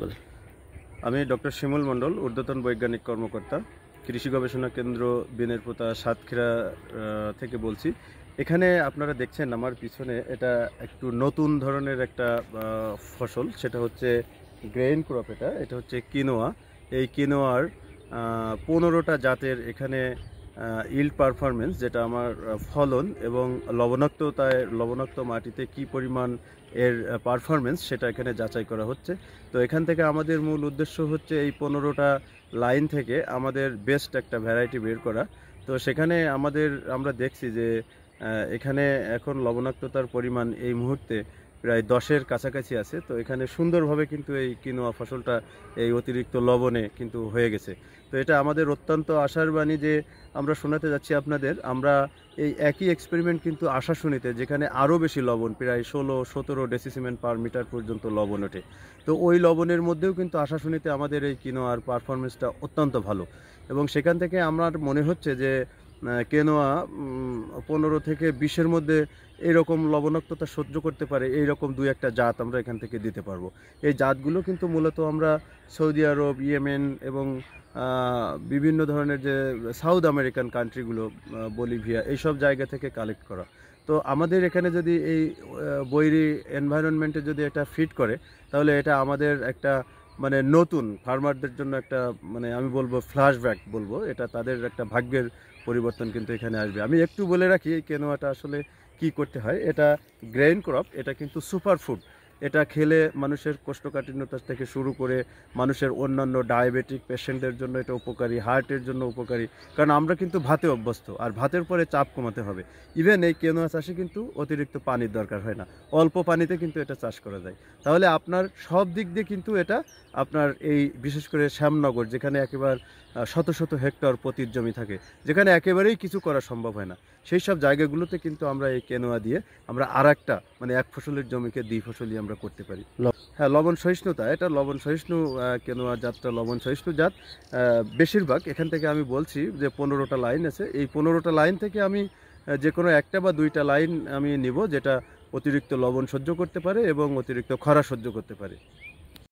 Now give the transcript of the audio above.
বলেন। আমি ডক্টর শিমুল মণ্ডল, ঊর্ধ্বতন বৈজ্ঞানিক কর্মকর্তা, কৃষি গবেষণা কেন্দ্র বিনেরপোতা সাতক্ষীরা থেকে বলছি। এখানে আপনারা দেখছেন আমার পিছনে, এটা একটু নতুন ধরনের একটা ফসল, সেটা হচ্ছে গ্রেইন ক্রপ। এটা হচ্ছে কিনোয়া। এই কিনোয়ার 15টা জাতের এখানে ইল্ড পারফরমেন্স, যেটা আমার ফলন এবং লবণাক্ত মাটিতে কি পরিমাণ এর পারফরমেন্স, সেটা এখানে যাচাই করা হচ্ছে। তো এখান থেকে আমাদের মূল উদ্দেশ্য হচ্ছে এই 15টা লাইন থেকে আমাদের বেস্ট একটা ভ্যারাইটি বের করা। তো সেখানে আমরা দেখছি যে এখানে এখন লবণাক্ততার পরিমাণ এই মুহূর্তে প্রায় 10-এর কাছাকাছি আছে। তো এখানে সুন্দরভাবে কিন্তু এই কিনোয়া ফসলটা এই অতিরিক্ত লবণে কিন্তু হয়ে গেছে। তো এটা আমাদের অত্যন্ত আশার বাণী যে আমরা শোনাতে যাচ্ছি আপনাদের। আমরা এই একই এক্সপেরিমেন্ট কিন্তু আশাশুনিতে, যেখানে আরও বেশি লবণ, প্রায় 16-17 ডেসিসিমেল পার মিটার পর্যন্ত লবণ ওঠে। তো ওই লবণের মধ্যেও কিন্তু আশাশুনিতে আমাদের এই কিনোয়ার পারফরমেন্সটা অত্যন্ত ভালো। এবং সেখান থেকে আমার মনে হচ্ছে যে কেনোয়া 15 থেকে 20-এর মধ্যে এইরকম লবণাক্ততা সহ্য করতে পারে, এইরকম 2-একটা জাত আমরা এখান থেকে দিতে পারবো। এই জাতগুলো কিন্তু মূলত আমরা সৌদি আরব, ইয়েমেন এবং বিভিন্ন ধরনের যে সাউথ আমেরিকান কান্ট্রিগুলো, বলিভিয়া, এইসব জায়গা থেকে কালেক্ট করা। তো আমাদের এখানে যদি এই বৈরী এনভায়রনমেন্টে যদি এটা ফিট করে, তাহলে এটা আমাদের একটা মানে নতুন ফার্মারদের জন্য একটা, মানে আমি বলবো ফ্ল্যাশব্যাক বলবো, এটা তাদের একটা ভাগ্যের পরিবর্তন কিন্তু এখানে আসবে। আমি একটু বলে রাখি এই কেনোয়াটা আসলে কি করতে হয়। এটা গ্রেইন ক্রপ, এটা কিন্তু সুপার ফুড। এটা খেলে মানুষের কোষ্ঠকাঠিন্যতা থেকে শুরু করে মানুষের অন্যান্য ডায়াবেটিক পেশেন্টদের জন্য এটা উপকারী, হার্টের জন্য উপকারী। কারণ আমরা কিন্তু ভাতে অভ্যস্ত, আর ভাতের পরে চাপ কমাতে হবে। ইভেন এই কেনোয়া চাষে কিন্তু অতিরিক্ত পানির দরকার হয় না, অল্প পানিতে কিন্তু এটা চাষ করা যায়। তাহলে আপনার সব দিক দিয়ে কিন্তু এটা আপনার এই বিশেষ করে শ্যামনগর, যেখানে একেবারে শত শত হেক্টর পতিত জমি থাকে, যেখানে একেবারেই কিছু করা সম্ভব হয় না, সেই সব জায়গাগুলোতে কিন্তু আমরা এই কেনোয়া দিয়ে আমরা আরেকটা মানে এক ফসলের জমিকে 2 ফসলি আমরা করতে পারি। হ্যাঁ, লবণ সহিষ্ণুতা, এটা লবণ সহিষ্ণু কেনোয়া জাতটা লবণ সহিষ্ণু জাত। বেশিরভাগ এখান থেকে আমি বলছি যে 15টা লাইন আছে, এই 15টা লাইন থেকে আমি যে কোনো একটা বা 2টা লাইন আমি নিব, যেটা অতিরিক্ত লবণ সহ্য করতে পারে এবং অতিরিক্ত খরা সহ্য করতে পারে।